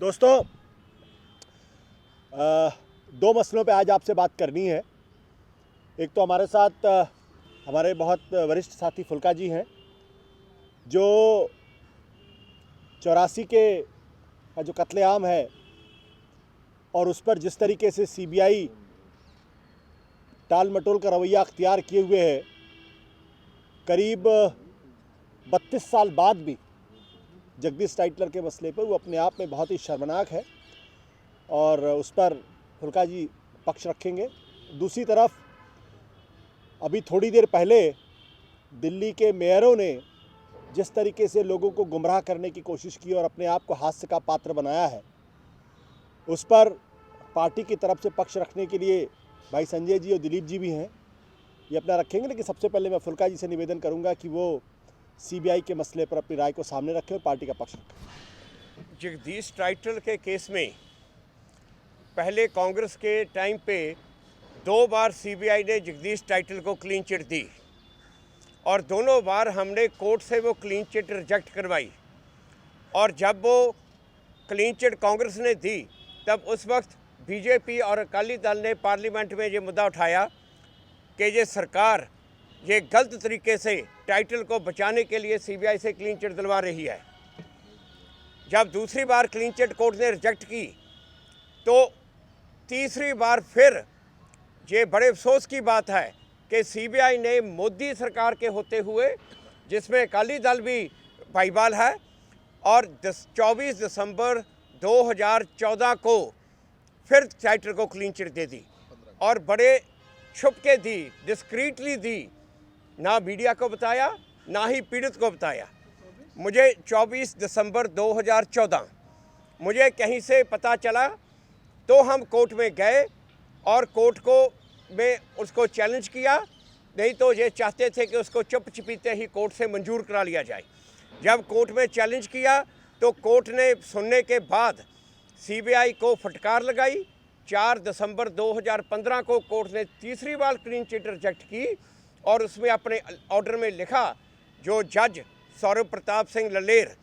दोस्तों, दो मसलों पे आज आपसे बात करनी है। एक तो हमारे साथ हमारे बहुत वरिष्ठ साथी फुल्का जी हैं, जो 84 के का जो कत्लेआम है और उस पर जिस तरीके से सीबीआई टाल मटोल का रवैया अख्तियार किए हुए है, करीब 32 साल बाद भी जगदीश टाइटलर के मसले पर, वो अपने आप में बहुत ही शर्मनाक है और उस पर फुल्का जी पक्ष रखेंगे। दूसरी तरफ अभी थोड़ी देर पहले दिल्ली के मेयरों ने जिस तरीके से लोगों को गुमराह करने की कोशिश की और अपने आप को हास्य का पात्र बनाया है, उस पर पार्टी की तरफ से पक्ष रखने के लिए भाई संजय जी और दिलीप जी भी हैं, ये अपना रखेंगे। लेकिन सबसे पहले मैं फुल्का जी से निवेदन करूंगा कि वो सीबीआई के मसले पर अपनी राय को सामने रखें और पार्टी का पक्ष रखें। जगदीश टाइटलर के केस में पहले कांग्रेस के टाइम पे 2 बार सीबीआई ने जगदीश टाइटलर को क्लीन चिट दी और दोनों बार हमने कोर्ट से वो क्लीन चिट रिजेक्ट करवाई। और जब वो क्लीन चिट कांग्रेस ने दी, तब उस वक्त बीजेपी और अकाली दल ने पार्लियामेंट में ये मुद्दा उठाया कि ये सरकार ये गलत तरीके से टाइटल को बचाने के लिए सीबीआई से क्लीन चिट दिलवा रही है। जब दूसरी बार क्लीन चिट कोर्ट ने रिजेक्ट की, तो तीसरी बार फिर ये बड़े अफसोस की बात है कि सीबीआई ने मोदी सरकार के होते हुए, जिसमें अकाली दल भी भाईवाल है, और 24 दिसंबर 2014 को फिर टाइटल को क्लीन चिट दे दी और बड़े छुप के दी, डिस्क्रीटली दी, ना मीडिया को बताया ना ही पीड़ित को बताया। मुझे 24 दिसंबर 2014 मुझे कहीं से पता चला, तो हम कोर्ट में गए और कोर्ट को में उसको चैलेंज किया। नहीं तो ये चाहते थे कि उसको चुप छिपीते ही कोर्ट से मंजूर करा लिया जाए। जब कोर्ट में चैलेंज किया तो कोर्ट ने सुनने के बाद सीबीआई को फटकार लगाई। 4 दिसंबर 2015 को कोर्ट ने तीसरी बार क्लीन चिट रिजेक्ट की और उसमें अपने ऑर्डर में लिखा, जो जज सौरभ प्रताप सिंह ललेर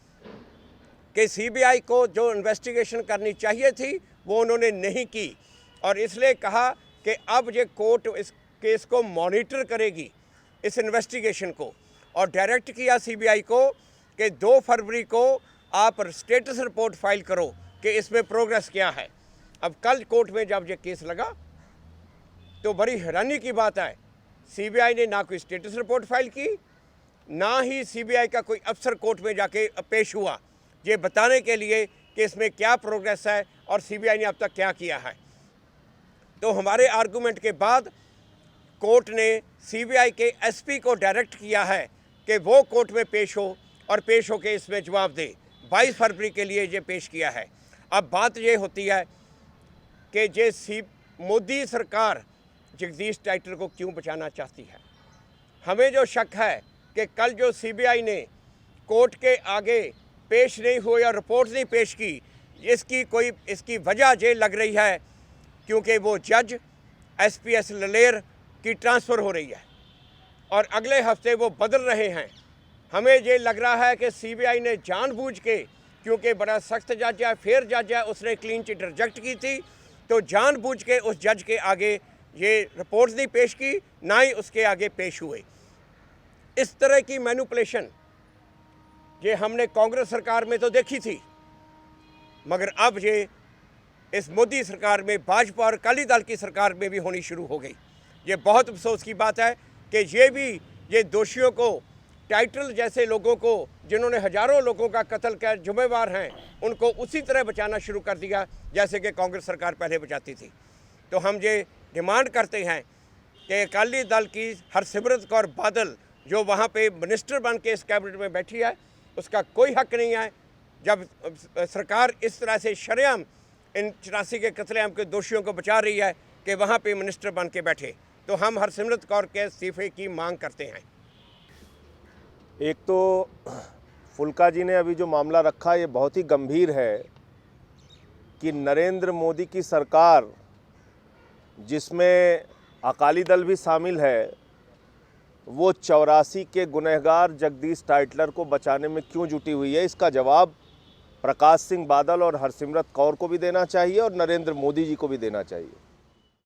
के सीबीआई को जो इन्वेस्टिगेशन करनी चाहिए थी वो उन्होंने नहीं की, और इसलिए कहा कि अब ये कोर्ट इस केस को मॉनिटर करेगी, इस इन्वेस्टिगेशन को, और डायरेक्ट किया सीबीआई को कि 2 फरवरी को आप स्टेटस रिपोर्ट फाइल करो कि इसमें प्रोग्रेस क्या है। अब कल कोर्ट में जब ये केस लगा तो बड़ी हैरानी की बात है, सीबीआई ने ना कोई स्टेटस रिपोर्ट फाइल की, ना ही सीबीआई का कोई अफसर कोर्ट में जाके पेश हुआ ये बताने के लिए कि इसमें क्या प्रोग्रेस है और सीबीआई ने अब तक क्या किया है। तो हमारे आर्गूमेंट के बाद कोर्ट ने सीबीआई के एसपी को डायरेक्ट किया है कि वो कोर्ट में पेश हो और पेश होकर इसमें जवाब दे। 22 फरवरी के लिए ये पेश किया है। अब बात ये होती है कि ये मोदी सरकार जगदीश टाइटलर को क्यों बचाना चाहती है। हमें जो शक है कि कल जो सीबीआई ने कोर्ट के आगे पेश नहीं हुई और रिपोर्ट नहीं पेश की, इसकी वजह ये लग रही है क्योंकि वो जज एसपीएस ललेर की ट्रांसफ़र हो रही है और अगले हफ्ते वो बदल रहे हैं। हमें ये लग रहा है कि सीबीआई ने जानबूझ के, क्योंकि बड़ा सख्त जज है, फेयर जज है, उसने क्लीन चिट रिजेक्ट की थी, तो जानबूझ के उस जज के आगे ये रिपोर्ट नहीं पेश की, ना ही उसके आगे पेश हुए। इस तरह की मैनिपुलेशन ये हमने कांग्रेस सरकार में तो देखी थी, मगर अब ये इस मोदी सरकार में, भाजपा और अकाली दल की सरकार में भी होनी शुरू हो गई। ये बहुत अफसोस की बात है कि ये दोषियों को, टाइटल जैसे लोगों को, जिन्होंने हज़ारों लोगों का कत्ल कर जिम्मेवार हैं, उनको उसी तरह बचाना शुरू कर दिया जैसे कि कांग्रेस सरकार पहले बचाती थी। तो हम ये डिमांड करते हैं कि अकाली दल की हरसिमरत कौर बादल, जो वहाँ पे मिनिस्टर बन के इस कैबिनेट में बैठी है, उसका कोई हक नहीं है जब सरकार इस तरह से शरेआम इन 84 के कत्लेआम के दोषियों को बचा रही है कि वहाँ पे मिनिस्टर बन के बैठे। तो हम हरसिमरत कौर के इस्तीफे की मांग करते हैं। एक तो फुल्का जी ने अभी जो मामला रखा, ये बहुत ही गंभीर है कि नरेंद्र मोदी की सरकार, जिसमें अकाली दल भी शामिल है, वो 84 के गुनहगार जगदीश टाइटलर को बचाने में क्यों जुटी हुई है। इसका जवाब प्रकाश सिंह बादल और हरसिमरत कौर को भी देना चाहिए और नरेंद्र मोदी जी को भी देना चाहिए।